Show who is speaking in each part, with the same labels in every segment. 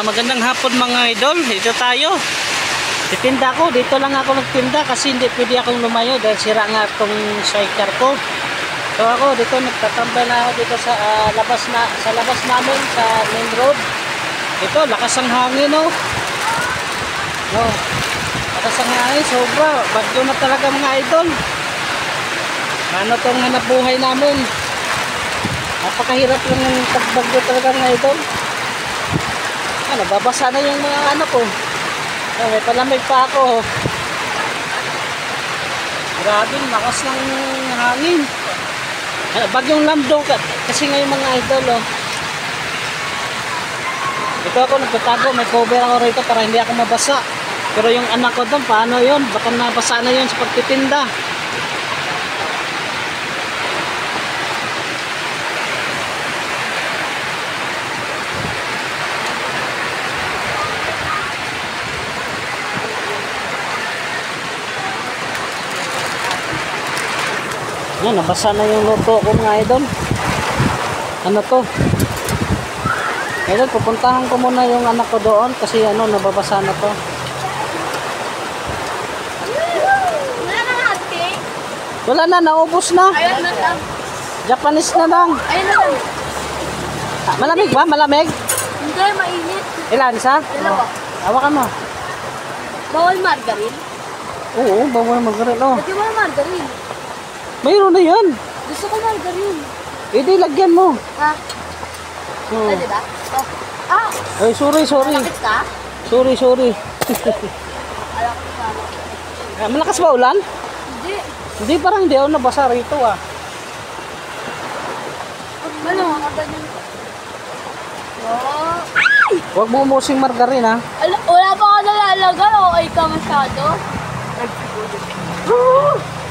Speaker 1: Magandang hapon mga idol. Dito tayo. Titinda ko. Dito lang ako nagtinda kasi hindi pwede akong lumayo dahil sira nga itong sidecar ko. So ako dito nagtatambay na ako dito sa labas namin sa main road. Ito lakas ang hangin oh. No. Lakas ang hangin sobra. Bagyo na talaga mga idol. Ano tong hanap buhay namin. Napakahirap lang ng pagbagyo talaga mga idol. Babasa na yung mga anak ko. May palamig pa ako. Grabe, lakas ng hangin. Bagyong Lambdo kasi ngayon mga idol oh. Ito ako nagtatago, may cover ako rito para hindi ako mabasa. Pero yung anak ko doon, paano yun? Baka nabasa na yun sa pagtitinda. Yan, nabasa na yung luto ko mga idol. Ano to? Idol, pupuntahan ko muna yung anak ko doon kasi nababasa na to. Wala na, naubos na. Japanese na lang.
Speaker 2: Ayun na lang.
Speaker 1: Malamig ba? Malamig?
Speaker 2: Hindi, mainit.
Speaker 1: Ilan isa?
Speaker 2: Dalawa.
Speaker 1: Hawakan mo.
Speaker 2: Bawal margarine?
Speaker 1: Oo, bawal margarine. Oh.
Speaker 2: Lagyan mo ng margarine.
Speaker 1: Mayroon na yan.
Speaker 2: Gusto ko margarine.
Speaker 1: Hindi, lagyan mo.
Speaker 2: Ha?
Speaker 1: Oh.
Speaker 2: Diba? Oh. Ah!
Speaker 1: Ay, sorry.
Speaker 2: Malakit ka?
Speaker 1: Sorry.
Speaker 2: Alam ko sana.
Speaker 1: Malakas ba ulan?
Speaker 2: Hindi.
Speaker 1: Hindi, parang hindi ako nabasa rito ah.
Speaker 2: Ano? Ganyan. Oh.
Speaker 1: Huwag mo umusing margarine ha.
Speaker 2: Wala pa ka nalalagay. Okay ka masyado.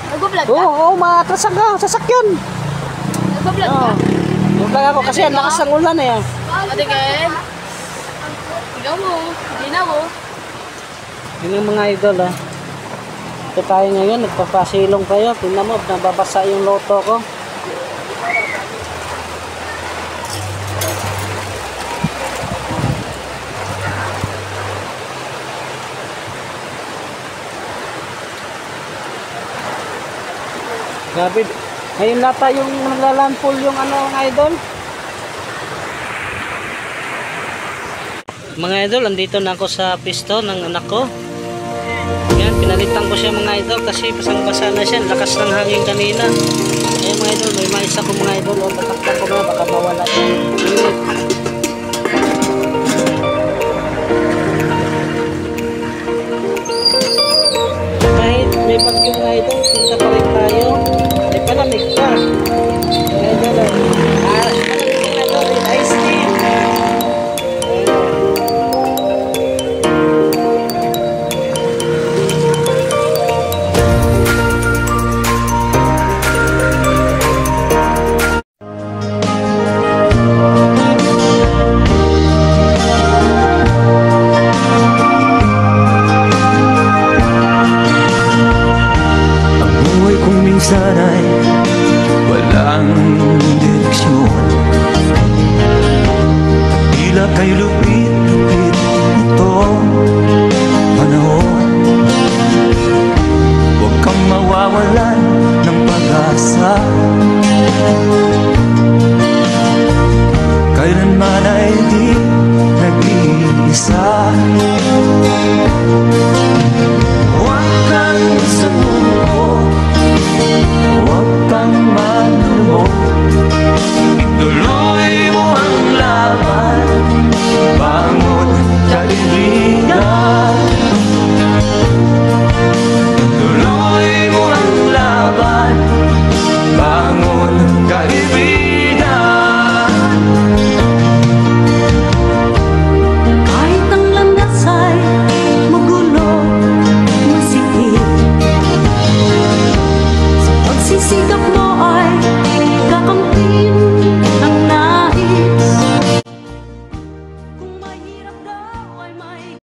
Speaker 2: Nag-vlog ka?
Speaker 1: Oo, matrasak ka. Sasakyan.
Speaker 2: Nag-vlog ka?
Speaker 1: Nag-vlog ako kasi ang lakas ng ulan eh.
Speaker 2: Patigin. Ikaw mo. Hindi mo.
Speaker 1: Yun yung mga idol ah. Ito tayo ngayon, nagpapasilong kayo. Tingnan mo, nababasa yung loto ko. Grabe. Ngayon lata yung naglalandfall yung mga idol. Mga idol, andito na ako sa pisto ng anak ko. Yan, pinalitan ko siya mga idol kasi basang-basa na siya. Lakas ng hangin kanina. Ayan mga idol, may mais ako mga idol. O, tatakpan ko na, baka mawala yan. Kahit may bagyo mga idol, tinta pa rin tayo. Ay palamig pa. Mga idol, mga idol, ice tea.
Speaker 3: Sana'y walang direksyon. Tila kay lupit-lupit itong panahon. Huwag kang mawawalan ng pag-asa. Kailanman ay di nag-iisa.